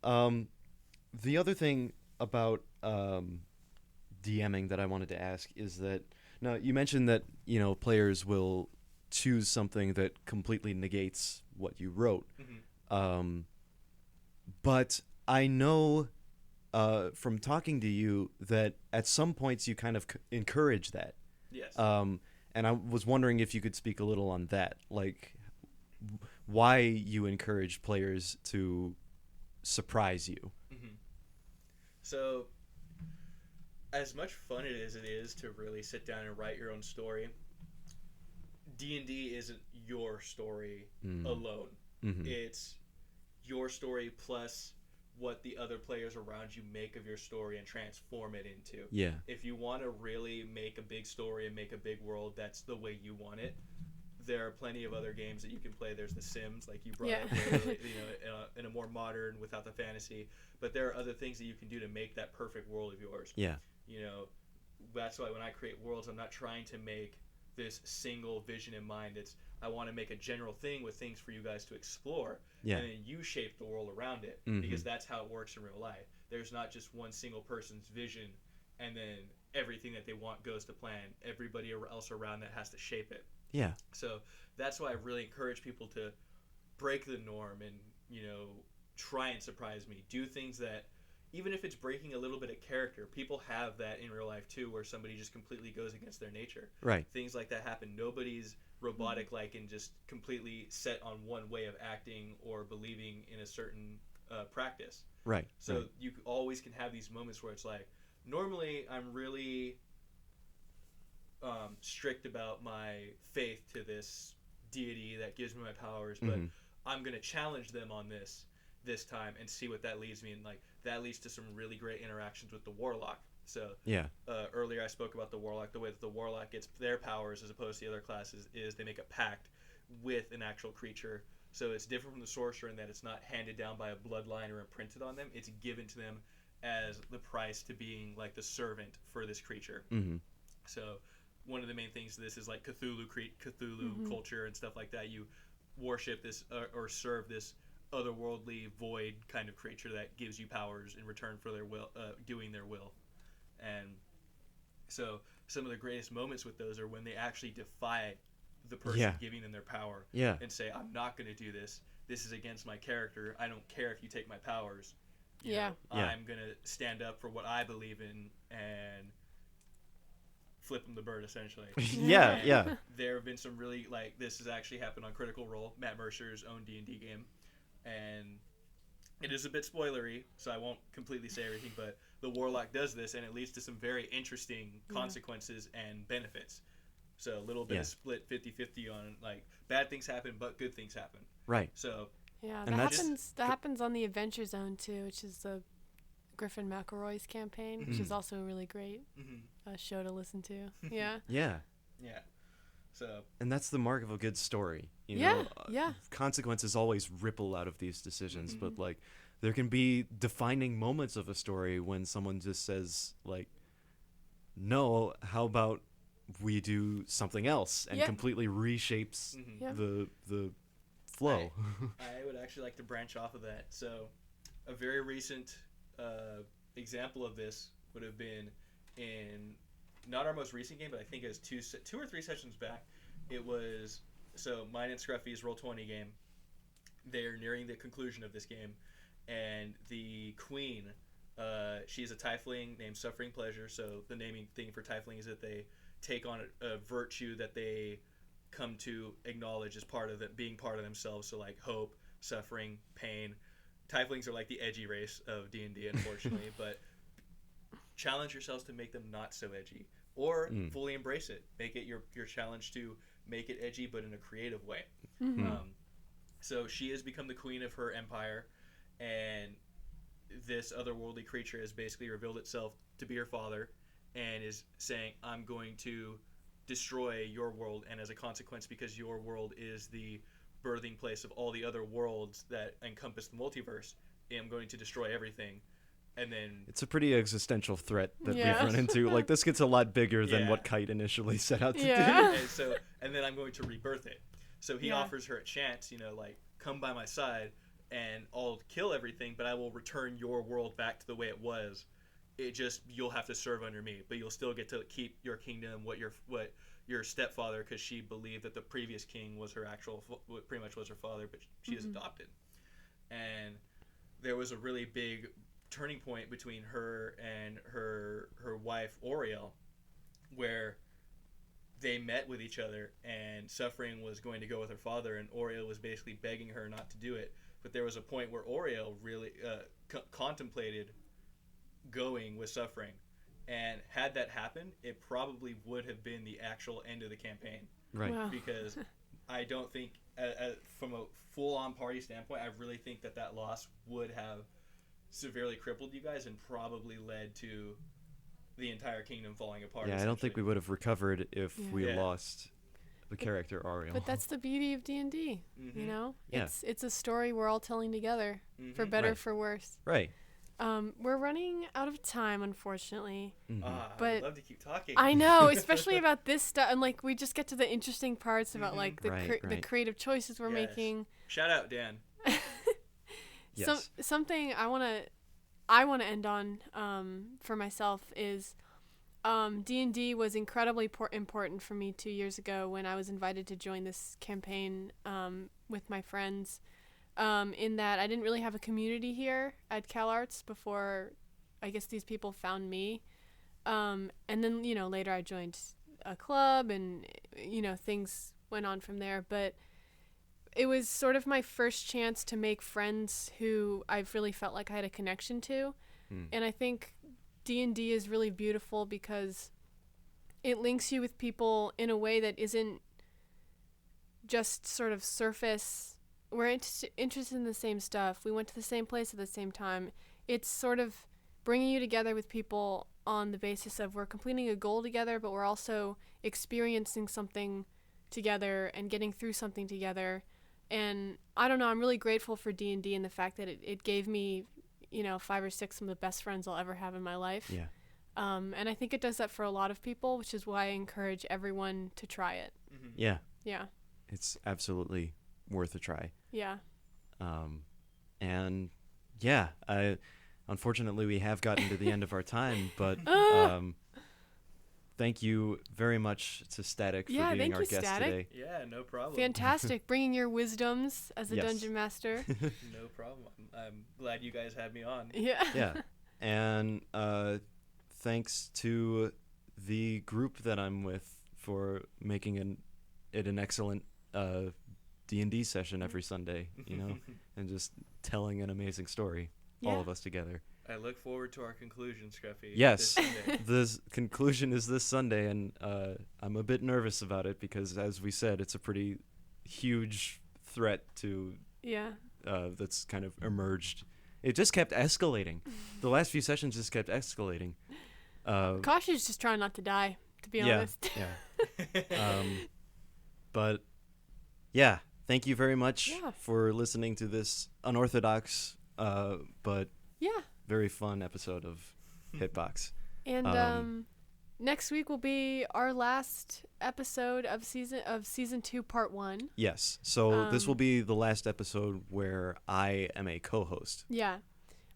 The other thing about DMing that I wanted to ask is that now you mentioned that players will choose something that completely negates what you wrote, but I know from talking to you that at some points you kind of encourage that. Yes. And I was wondering if you could speak a little on that, like why you encourage players to surprise you. So, as much fun it is to really sit down and write your own story, D&D isn't your story alone. Mm-hmm. It's your story plus what the other players around you make of your story and transform it into. Yeah. If you want to really make a big story and make a big world, that's the way you want it. There are plenty of other games that you can play. There's The Sims, like you brought up, where, in a more modern, without the fantasy. But there are other things that you can do to make that perfect world of yours. Yeah. That's why when I create worlds, I'm not trying to make this single vision in mind. I want to make a general thing with things for you guys to explore. Yeah. And then you shape the world around it, because that's how it works in real life. There's not just one single person's vision and then everything that they want goes to plan. Everybody else around that has to shape it. Yeah. So that's why I really encourage people to break the norm and, try and surprise me. Do things that, even if it's breaking a little bit of character, people have that in real life too, where somebody just completely goes against their nature. Right. Things like that happen. Nobody's robotic like and just completely set on one way of acting or believing in a certain practice. Right. So right. you always can have these moments where it's like, normally I'm really strict about my faith to this deity that gives me my powers, but I'm going to challenge them on this time and see what that leads me, and like that leads to some really great interactions with the warlock. So earlier I spoke about the warlock. The way that the warlock gets their powers as opposed to the other classes is they make a pact with an actual creature. So it's different from the sorcerer in that it's not handed down by a bloodline or imprinted on them. It's given to them as the price to being like the servant for this creature. So one of the main things of this is like Cthulhu culture and stuff like that. You worship this or serve this otherworldly void kind of creature that gives you powers in return for their will, doing their will. And so some of the greatest moments with those are when they actually defy the person giving them their power and say, I'm not going to do this. This is against my character. I don't care if you take my powers. I'm going to stand up for what I believe in and flip them the bird, essentially. Yeah. There have been some really, this has actually happened on Critical Role, Matt Mercer's own D&D game. And it is a bit spoilery, so I won't completely say everything, but the warlock does this, and it leads to some very interesting consequences and benefits. So a little bit of split 50-50 on, bad things happen, but good things happen. Right. So... Yeah, and that happens on the Adventure Zone, too, which is the Griffin McElroy's campaign, which is also a really great show to listen to. Yeah. Yeah. So. And that's the mark of a good story. Consequences always ripple out of these decisions, but there can be defining moments of a story when someone just says no, how about we do something else, and completely reshapes the flow. I would actually like to branch off of that. So a very recent example of this would have been in not our most recent game, but I think it was two or three sessions back. It was Marley and Scruffy's Roll20 game. They're nearing the conclusion of this game, and the queen, she's a tiefling named Suffering Pleasure. So the naming thing for tiefling is that they take on a virtue that they come to acknowledge as part of being part of themselves. So hope, suffering, pain. Tieflings are the edgy race of D&D, unfortunately, but challenge yourselves to make them not so edgy, or fully embrace it. Make it your challenge to make it edgy, but in a creative way. So she has become the queen of her empire, and this otherworldly creature has basically revealed itself to be her father and is saying, I'm going to destroy your world, and as a consequence, because your world is the birthing place of all the other worlds that encompass the multiverse, I'm going to destroy everything. And then it's a pretty existential threat that Yeah. we've run into. Like, this gets a lot bigger than Yeah. what Kite initially set out to Yeah. and then I'm going to rebirth it. So he Yeah. offers her a chance, like, come by my side and I'll kill everything, but I will return your world back to the way it was. It just, you'll have to serve under me, but you'll still get to keep your kingdom, what your stepfather, because she believed that the previous king was her pretty much was her father, but she is adopted. And there was a really big turning point between her and her wife Oriel, where they met with each other, and Suffering was going to go with her father, and Oriel was basically begging her not to do it. But there was a point where Oriel really contemplated going with Suffering, and had that happened, it probably would have been the actual end of the campaign. Right. Wow. Because I don't think, from a full-on party standpoint, I really think that loss would have severely crippled you guys and probably led to the entire kingdom falling apart. Yeah, I don't think we would have recovered if we Yeah. lost the character Ariel. But that's the beauty of D&D, you know? Yeah. It's a story we're all telling together, for better, Right. for worse. Right. We're running out of time, unfortunately. But I'd love to keep talking. I know, especially about this stuff, and like we just get to the interesting parts about like the Right, the right. creative choices we're Yes. making. Shout out, Dan. Yes. Something I wanna end on for myself is D&D was incredibly important for me 2 years ago when I was invited to join this campaign with my friends. In that I didn't really have a community here at CalArts before, I guess these people found me. And then, later I joined a club and, things went on from there. But it was sort of my first chance to make friends who I've really felt like I had a connection to. And I think D&D is really beautiful because it links you with people in a way that isn't just sort of surface. We're interested in the same stuff. We went to the same place at the same time. It's sort of bringing you together with people on the basis of we're completing a goal together, but we're also experiencing something together and getting through something together. And I don't know, I'm really grateful for D&D and the fact that it gave me, 5 or 6 of the best friends I'll ever have in my life. Yeah. And I think it does that for a lot of people, which is why I encourage everyone to try it. Yeah. Yeah. It's absolutely worth a try. Yeah. And yeah, unfortunately we have gotten to the end of our time, but thank you very much to Static for Yeah, being thank our you, guest Static. today. Yeah, no problem. Fantastic. Bringing your wisdoms as a Yes. dungeon master. No problem. I'm glad you guys had me on. Yeah. Yeah. And thanks to the group that I'm with for making it an excellent D&D session every Sunday, and just telling an amazing story, all Yeah. of us together. I look forward to our conclusion, Scruffy. Yes. this Sunday. The conclusion is this Sunday, and I'm a bit nervous about it because, as we said, it's a pretty huge threat to Yeah. that's kind of emerged. It just kept escalating. The last few sessions just kept escalating. Kasha's just trying not to die, to be Yeah, honest. yeah. But yeah, thank you very much Yeah. for listening to this unorthodox but Yeah. very fun episode of Hitbox. And next week will be our last episode of season 2, part 1. Yes. So this will be the last episode where I am a co-host. Yeah.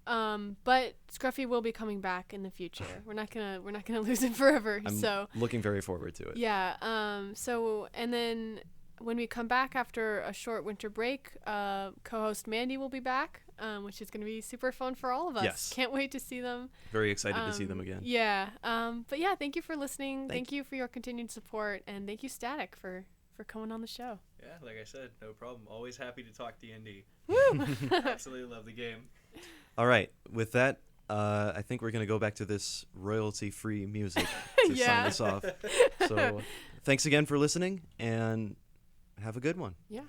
But Scruffy will be coming back in the future. We're not gonna lose him forever. I'm so looking very forward to it. yeah. So and then when we come back after a short winter break, co-host Mandy will be back, which is gonna be super fun for all of us. Yes. Can't wait to see them. Very excited to see them again. Yeah. But yeah, thank you for listening. Thank Thank you for your continued support, and thank you, Static, for coming on the show. Yeah, like I said, no problem. Always happy to talk D&D. Woo! Absolutely love the game. All right. With that, I think we're going to go back to this royalty-free music to Yeah. sign us off. So thanks again for listening, and have a good one. Yeah.